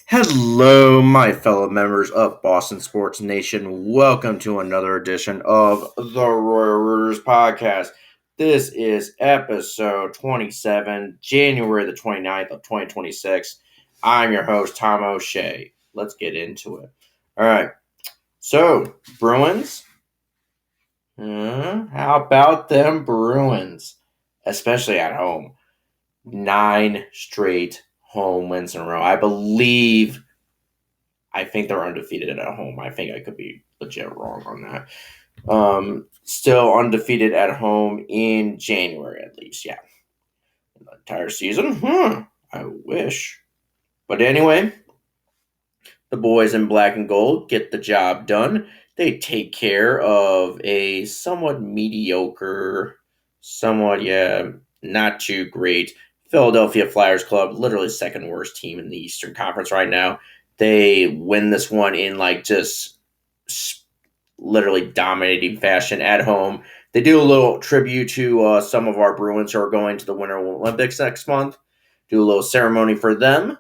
Hello, my fellow members of Boston Sports Nation. Welcome to another edition of the Royal Rooters podcast. This is episode 27, January the 29th of 2026. I'm your host, Tom O'Shea. Let's get into it. All right. So, Bruins. How about them Bruins? Especially at home. 9 straight home wins in a row. I think they're undefeated at home. I think I could be legit wrong on that. Still undefeated at home in January, at least. Yeah. The entire season? I wish. But anyway, the boys in black and gold get the job done. They take care of a somewhat mediocre, not too great Philadelphia Flyers club, literally second worst team in the Eastern Conference right now. They win this one in just literally dominating fashion at home. They do a little tribute to some of our Bruins who are going to the Winter Olympics next month. Do a little ceremony for them.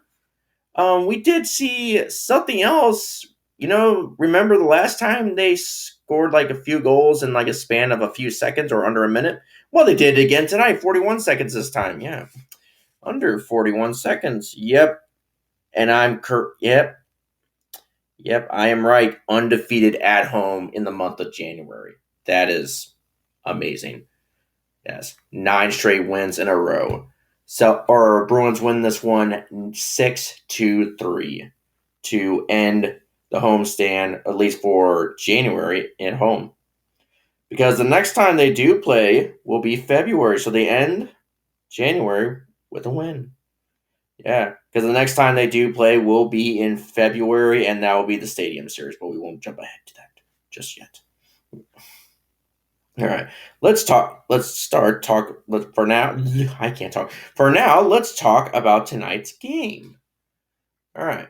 We did see something else. Remember the last time they scored a few goals in a span of a few seconds or under a minute? Well, they did it again tonight. 41 seconds this time. Yeah. Under 41 seconds. Yep. And Yep. Yep, I am right. Undefeated at home in the month of January. That is amazing. Yes. 9 straight wins in a row. So our Bruins win this one 6-3 to end the homestand, at least for January, at home. Because the next time they do play will be February. So they end January with a win. Yeah, because the next time they do play will be in February, and that will be the Stadium Series, but we won't jump ahead to that just yet. All right, for now, I can't talk. For now, let's talk about tonight's game. All right,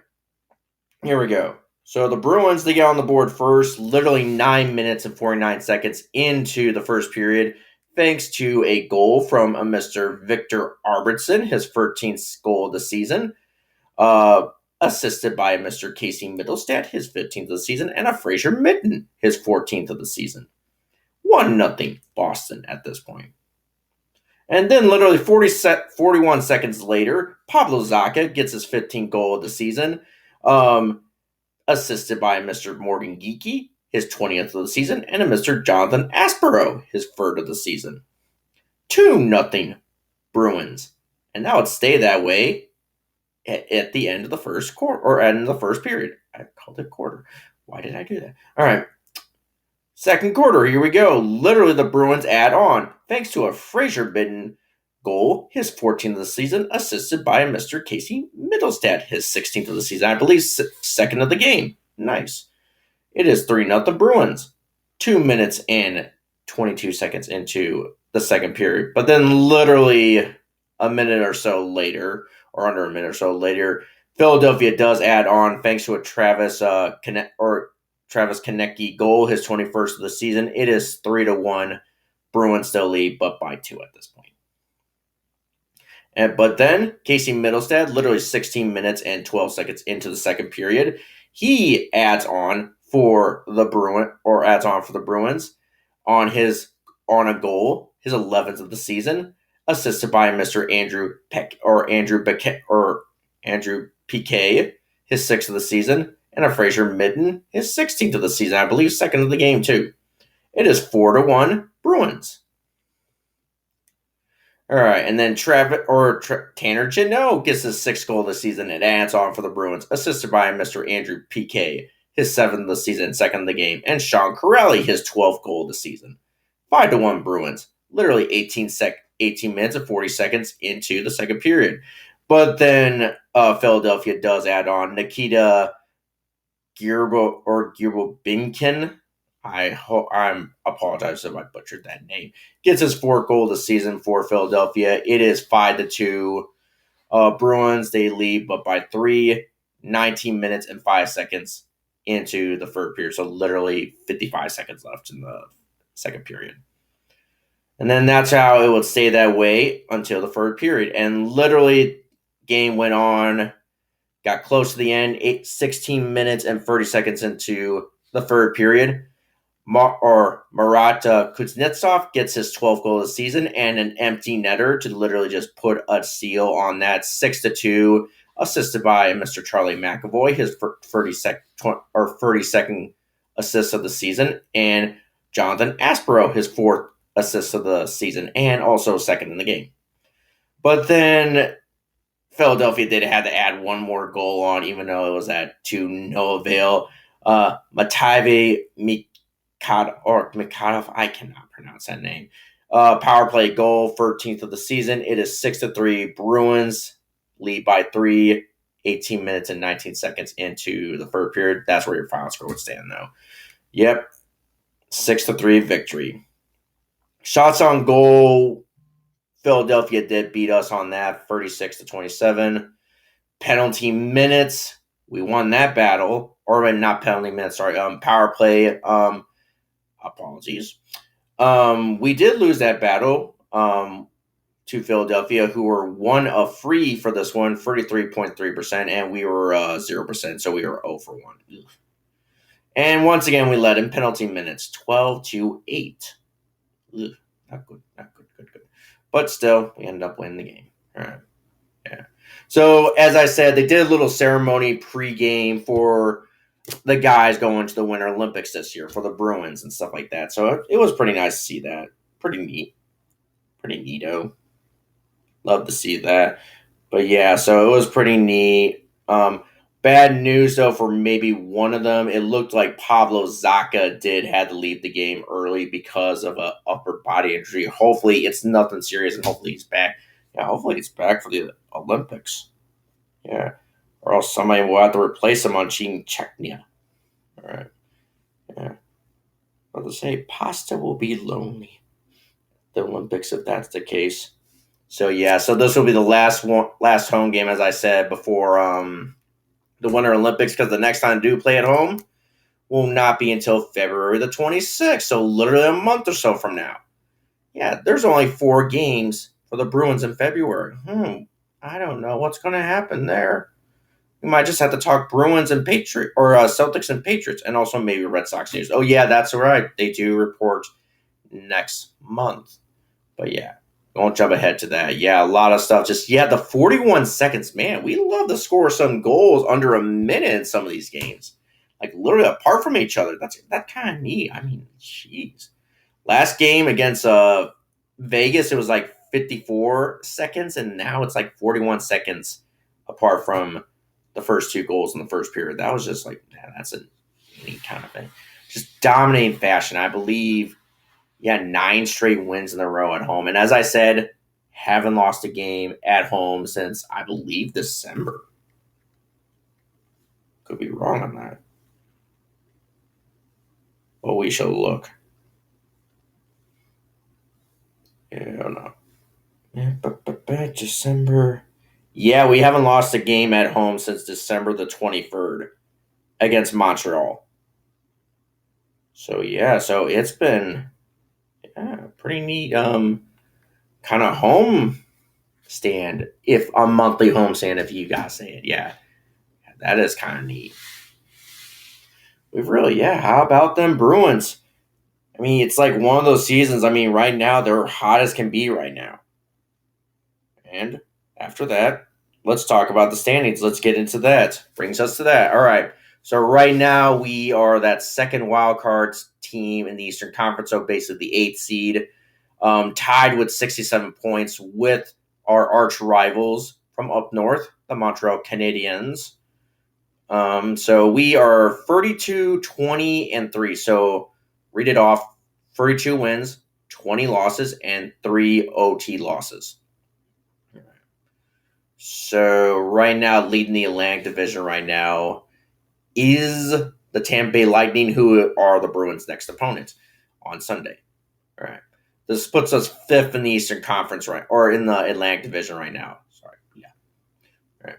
here we go. So the Bruins, they get on the board first, literally 9 minutes and 49 seconds into the first period, thanks to a goal from a Mr. Victor Arvidsson, his 13th goal of the season. Assisted by Mr. Casey Mittelstadt, his 15th of the season, and a Fraser Mitten, his 14th of the season. 1-0 Boston at this point. And then literally 41 seconds later, Pablo Zacha gets his 15th goal of the season, assisted by Mr. Morgan Geekie, his 20th of the season, and a Mr. Jonathan Aspero, his 3rd of the season. 2-0 Bruins. And that would stay that way at the end of the first quarter, or end of the first period. I called it quarter. Why did I do that? All right. Second quarter, here we go. Literally the Bruins add on, thanks to a Fraser Mitten goal, his 14th of the season, assisted by Mr. Casey Mittelstadt, his 16th of the season. I believe second of the game. Nice. It is 3-0 Bruins. 2 minutes and 22 seconds into the second period. But then literally a minute or so later, or under a minute or so later, Philadelphia does add on thanks to a Travis Konecny goal, his 21st of the season. It is 3-1. Bruins still lead, but by 2 at this point. But then Casey Mittelstadt, literally 16 minutes and 12 seconds into the second period, he adds on for the Bruins on a goal, his 11th of the season, assisted by Mr. Andrew Piquet, his 6th of the season, and a Fraser Mitten, his 16th of the season. I believe second of the game too. It is 4-1 Bruins. All right, and then Tanner Jeannot gets his 6th goal of the season and adds on for the Bruins, assisted by Mr. Andrew Piquet, his 7th of the season, 2nd of the game, and Sean Corelli, his 12th goal of the season. 5-1 Bruins. Literally 18 minutes and 40 seconds into the second period. But then Philadelphia does add on Nikita Gierbinkin. I'm apologize if I butchered that name. Gets his 4th goal of the season for Philadelphia. It is 5-2 Bruins. They lead, but by 3, 19 minutes and 5 seconds into the third period. So literally 55 seconds left in the second period. And then that's how it would stay that way until the third period. And literally, game went on, got close to the end, 16 minutes and 30 seconds into the third period. Marat Kuznetsov gets his 12th goal of the season and an empty netter to literally just put a seal on that 6-2, assisted by Mr. Charlie McAvoy, his 32nd assist of the season, and Jonathan Aspero, his 4th assist of the season, and also second in the game. But then Philadelphia did have to add one more goal on, even though it was to no avail. Matavy Mikhailov, I cannot pronounce that name. Power play goal, 13th of the season. It is 6-3. Bruins lead by 3, 18 minutes and 19 seconds into the third period. That's where your final score would stand, though. Yep, 6-3 victory. Shots on goal, Philadelphia did beat us on that, 36-27. Penalty minutes, we won that battle. Or not penalty minutes, sorry. Power play, apologies. We did lose that battle to Philadelphia, who were 1 of 3 for this one, 33.3%, and we were 0%, so we were 0 for 1. And once again, we led in penalty minutes, 12-8. Not good. But still, we ended up winning the game. All right. Yeah. So, as I said, they did a little ceremony pregame for the guys going to the Winter Olympics this year for the Bruins and stuff like that. So, it was pretty nice to see that. Pretty neat. Pretty neato. Love to see that. But yeah, so it was pretty neat. Bad news, though, for maybe one of them. It looked like Pavlo Zacha did have to leave the game early because of an upper body injury. Hopefully, it's nothing serious, and hopefully he's back. Yeah, hopefully he's back for the Olympics. Yeah. Or else somebody will have to replace him on Team Czechia. All right. Yeah. But to say, Pasta will be lonely at the Olympics if that's the case. So, yeah. So, this will be the last home game, as I said, before the Winter Olympics, because the next time do play at home will not be until February the 26th. So, literally a month or so from now. Yeah, there's only 4 games for the Bruins in February. I don't know what's going to happen there. We might just have to talk Bruins and Patriots, or Celtics and Patriots, and also maybe Red Sox news. Oh, yeah, that's right. They do report next month. But yeah, won't jump ahead to that. Yeah, a lot of stuff. Just, the 41 seconds. Man, we love to score some goals under a minute in some of these games. Like, literally apart from each other. That's kind of neat. I mean, jeez. Last game against Vegas, it was like 54 seconds, and now it's like 41 seconds apart from the first 2 goals in the first period. That was just like, man, that's a neat kind of thing. Just dominating fashion. I believe, 9 straight wins in a row at home. And as I said, haven't lost a game at home since, I believe, December. Could be wrong on that. But we shall look. Yeah, I don't know. Yeah, December. Yeah, we haven't lost a game at home since December the 23rd against Montreal. So, so it's been pretty neat kind of home stand, if a monthly home stand, if you guys say it. Yeah, that is kind of neat. We've really, how about them Bruins? I mean, it's like one of those seasons. I mean, right now, they're hot as can be right now. And after that, let's talk about the standings. Let's get into that. Brings us to that. All right. So right now, we are that second wild card team in the Eastern Conference, so basically the 8th seed, tied with 67 points with our arch rivals from up north, the Montreal Canadiens. So we are 32-20-3. So read it off: 32 wins, 20 losses, and 3 OT losses. So right now, leading the Atlantic Division right now is the Tampa Bay Lightning, who are the Bruins' next opponent on Sunday. All right. This puts us 5th in the Eastern Conference, right, or in the Atlantic Division right now. Sorry. Yeah. All right.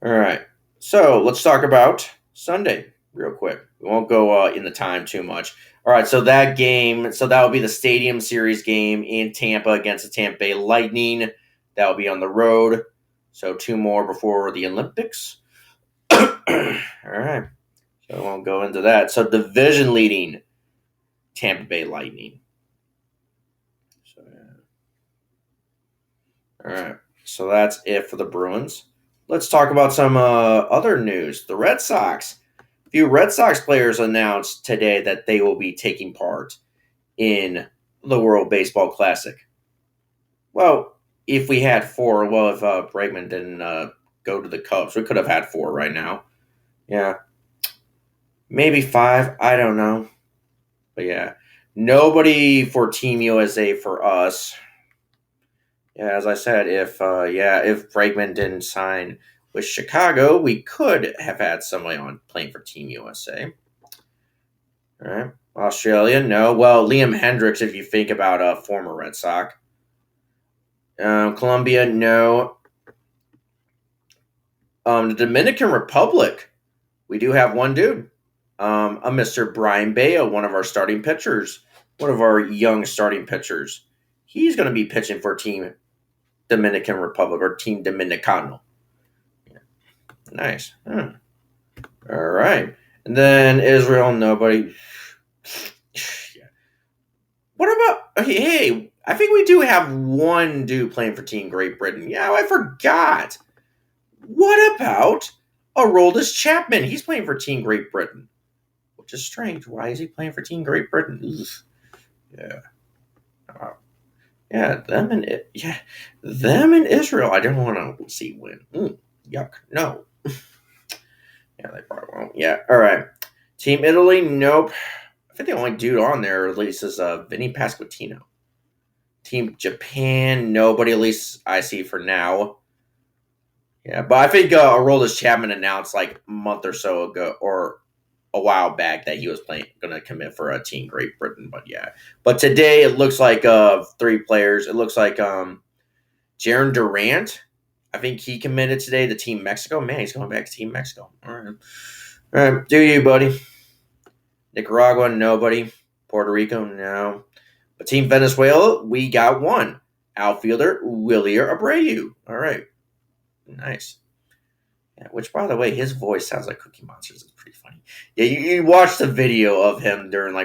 All right. So let's talk about Sunday real quick. We won't go in the time too much. All right. So that game, that will be the Stadium Series game in Tampa against the Tampa Bay Lightning. That will be on the road. So 2 more before the Olympics. All right. So I won't go into that. So division leading Tampa Bay Lightning. So, all right. So that's it for the Bruins. Let's talk about some other news. The Red Sox. A few Red Sox players announced today that they will be taking part in the World Baseball Classic. Well, if we had 4, well, if Bregman didn't go to the Cubs, we could have had 4 right now. Yeah. Maybe 5. I don't know. But yeah. Nobody for Team USA for us. Yeah, as I said, if Bregman didn't sign with Chicago, we could have had somebody on playing for Team USA. All right. Australia, no. Well, Liam Hendricks, if you think about a former Red Sox. Colombia, no. The Dominican Republic, we do have one dude. A Mr. Brian Bayo, one of our starting pitchers, one of our young starting pitchers. He's going to be pitching for Team Dominican Republic or Team Dominicano. Yeah. Nice. All right. And then Israel, nobody. Yeah. What about, hey, I think we do have one dude playing for Team Great Britain. Yeah, I forgot. What about Aroldis Chapman? He's playing for Team Great Britain, which is strange. Why is he playing for Team Great Britain? Ugh. Yeah. Yeah, them and Israel. I don't want to see win. Yuck. No. Yeah, they probably won't. Yeah. All right. Team Italy. Nope. I think the only dude on there, at least, is Vinny Pasquantino. Team Japan. Nobody, at least I see for now. Yeah, but I think Aroldis Chapman announced like a month or so ago, or a while back, that he was going to commit for a Team Great Britain. But yeah, but today it looks like 3 players. It looks like Jaron Durant. I think he committed today to Team Mexico. Man, he's going back to Team Mexico. All right, do you, buddy? Nicaragua, nobody. Puerto Rico, no. But Team Venezuela, we got one outfielder, Willier Abreu. All right, nice. Yeah, which, by the way, his voice sounds like Cookie Monster's. It's pretty funny. Yeah, you watch the video of him during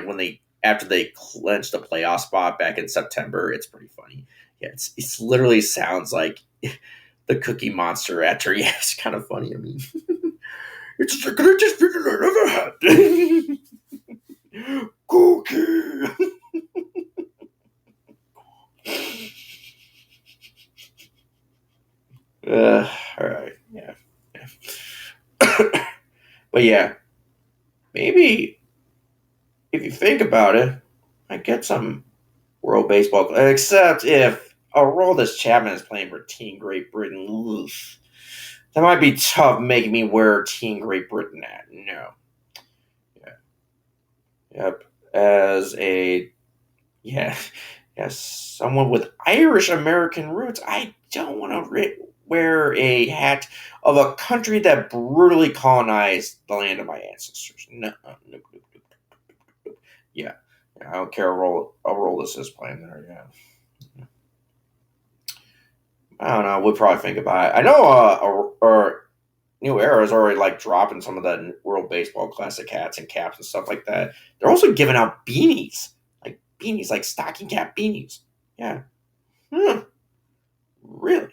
after they clinched the playoff spot back in September. It's pretty funny. Yeah, it's literally sounds like the Cookie Monster after. Yeah, it's kind of funny. I mean, it's the greatest feeling I ever had. Cookie. All right. Yeah. But yeah, maybe if you think about it, I get some World Baseball, except if Aroldis Chapman is playing for Team Great Britain. Oof. That might be tough making me wear Team Great Britain at. No. Yeah. Yep. Yes, someone with Irish American roots, I don't want to wear a hat of a country that brutally colonized the land of my ancestors. No. Yeah. I don't care. Aroldis is playing there. Yeah. I don't know. We'll probably think about it. I know New Era is already like dropping some of the World Baseball Classic hats and caps and stuff like that. They're also giving out beanies, like stocking cap beanies. Yeah. Really?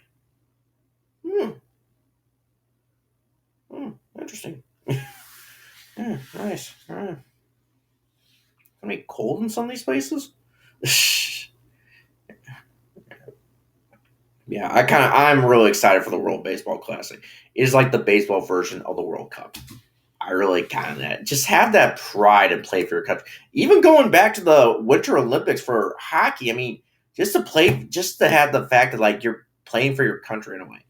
Interesting. Yeah, nice. All right. Gonna be cold in some of these places. Yeah, I'm really excited for the World Baseball Classic. It is like the baseball version of the World Cup. I really kind of just have that pride and play for your country. Even going back to the Winter Olympics for hockey, I mean, just to have the fact that like you're playing for your country in a way.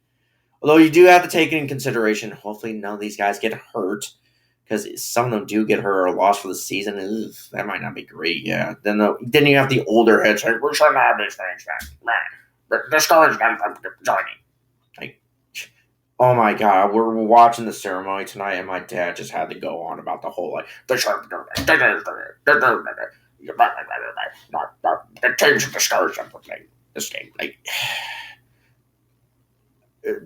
Although you do have to take it in consideration. Hopefully, none of these guys get hurt, because some of them do get hurt or lost for the season. Ugh, that might not be great. Yeah. Then you have the older heads like, we shouldn't have these things. Discourage them from joining. Like, oh my god, we're watching the ceremony tonight, and my dad just had to go on about the whole like the teams discourage them from playing this game. Like,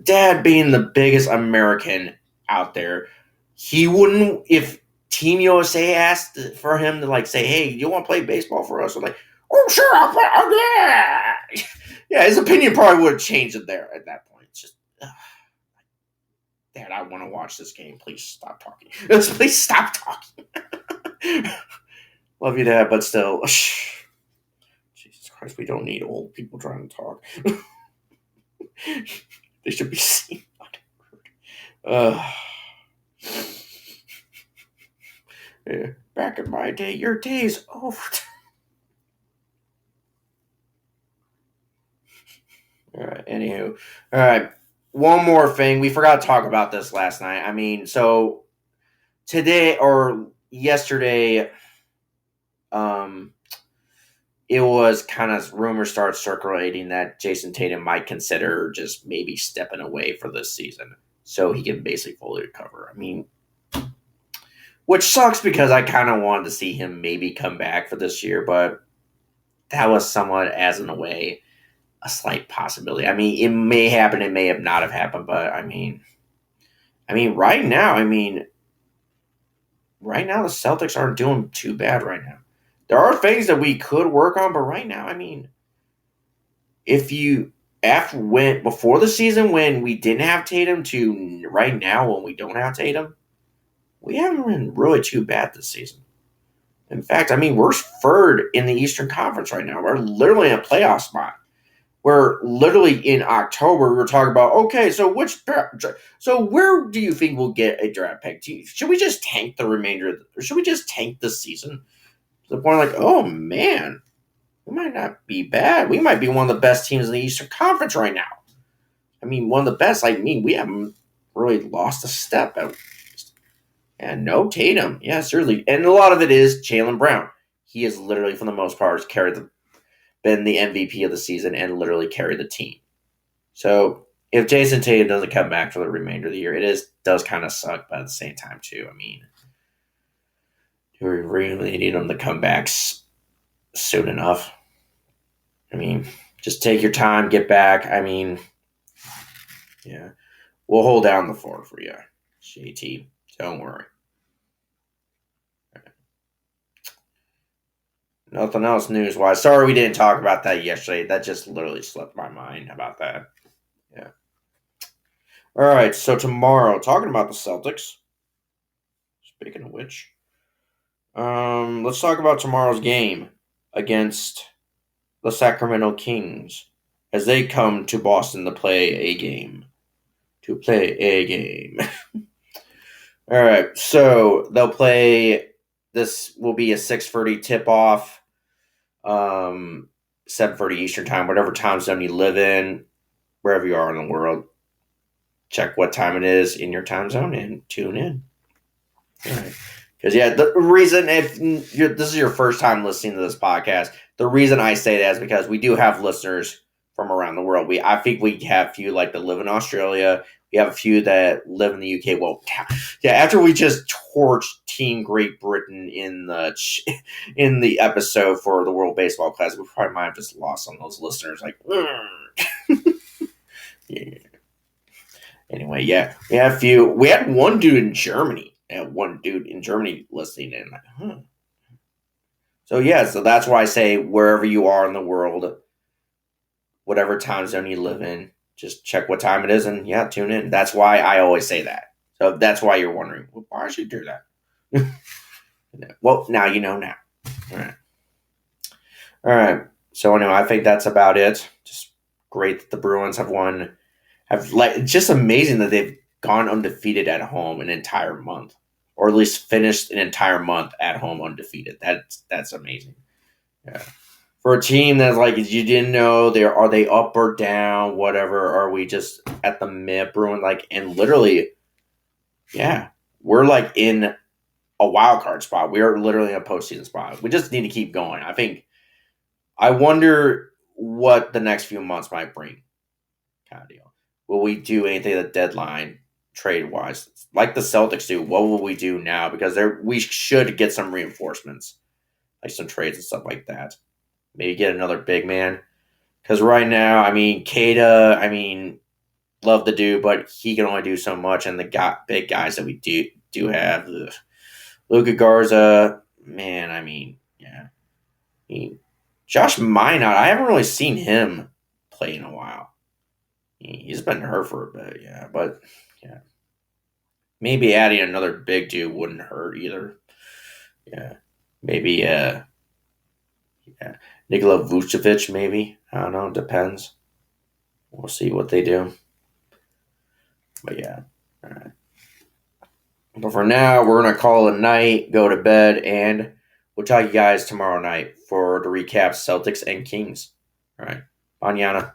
Dad being the biggest American out there, he wouldn't if Team USA asked for him to like say, "Hey, you want to play baseball for us?" I'm like, "Oh, sure, I'll play." Oh, yeah, yeah. His opinion probably would have changed it there at that point. It's just, Dad, I want to watch this game. Please stop talking. Please stop talking. Love you, Dad, but still, Jesus Christ, we don't need old people trying to talk. They should be seen. Uh, yeah. Back in my day, your day's over. All right, anywho. All right, one more thing. We forgot to talk about this last night. I mean, so today or yesterday, um, it was kind of rumors started circulating that Jayson Tatum might consider just maybe stepping away for this season so he can basically fully recover. I mean, which sucks because I kind of wanted to see him maybe come back for this year, but that was somewhat as in a way a slight possibility. I mean, it may happen, it may have not have happened, but right now, right now the Celtics aren't doing too bad right now. There are things that we could work on, but right now, if you before the season when we didn't have Tatum to right now when we don't have Tatum, we haven't been really too bad this season. In fact, we're third in the Eastern Conference right now. We're literally in a playoff spot. We're literally in October. We're talking about okay, so where do you think we'll get a draft pick? Should we just tank the remainder, or should we just tank this season to the point like, oh man, we might not be bad. We might be one of the best teams in the Eastern Conference right now. One of the best. We haven't really lost a step. And no Tatum, yeah, certainly, and a lot of it is Jaylen Brown. He is literally, for the most part, been the MVP of the season and literally carried the team. So if Jayson Tatum doesn't come back for the remainder of the year, does kind of suck, but at the same time too, do we really need him to come back soon enough? Just take your time, get back. Yeah, we'll hold down the fort for you, JT. Don't worry. Nothing else news wise. Sorry we didn't talk about that yesterday. That just literally slipped my mind about that. Yeah. All right. So tomorrow, talking about the Celtics. Speaking of which, let's talk about tomorrow's game against the Sacramento Kings as they come to Boston to play a game. All right. So they'll play. This will be a 6:30 tip off. 7:30 Eastern time, whatever time zone you live in, wherever you are in the world. Check what time it is in your time zone and tune in. All right. Because the reason if this is your first time listening to this podcast, the reason I say that is because we do have listeners from around the world. I think we have a few that live in Australia. We have a few that live in the UK. Well, yeah. After we just torched Team Great Britain in the episode for the World Baseball Classic, we probably might have just lost some of those listeners. Yeah. Anyway, yeah, we had a few. We had one dude in Germany. Listening in. So yeah, so that's why I say wherever you are in the world, whatever time zone you live in, just check what time it is and yeah, tune in. That's why I always say that. So that's why you're wondering, well, why should you do that? Well, now you know now. All right. So anyway, I think that's about it. Just great that the Bruins have won. It's just amazing that they've gone undefeated at home an entire month, or at least finished an entire month at home undefeated. That's amazing. Yeah. For a team that's you didn't know are they up or down, whatever, are we just at the mid Bruin and literally, yeah, we're in a wild card spot. We are literally in a postseason spot. We just need to keep going. I wonder what the next few months might bring. Kind of deal. Will we do anything at the deadline trade wise like the Celtics do? What will we do now? Because we should get some reinforcements, like some trades and stuff like that. Maybe get another big man. Because right now, Keita, love the dude, but he can only do so much. And the big guys that we do have, Luka Garza, man, I mean, yeah. Josh Minot, I haven't really seen him play in a while. He's been hurt for a bit, yeah. But, yeah. Maybe adding another big dude wouldn't hurt either. Yeah. Maybe, yeah. Nikola Vucevic, maybe. I don't know. Depends. We'll see what they do. But, yeah. All right. But for now, we're going to call it a night, go to bed, and we'll talk to you guys tomorrow night for the recap Celtics and Kings. All right. Manana.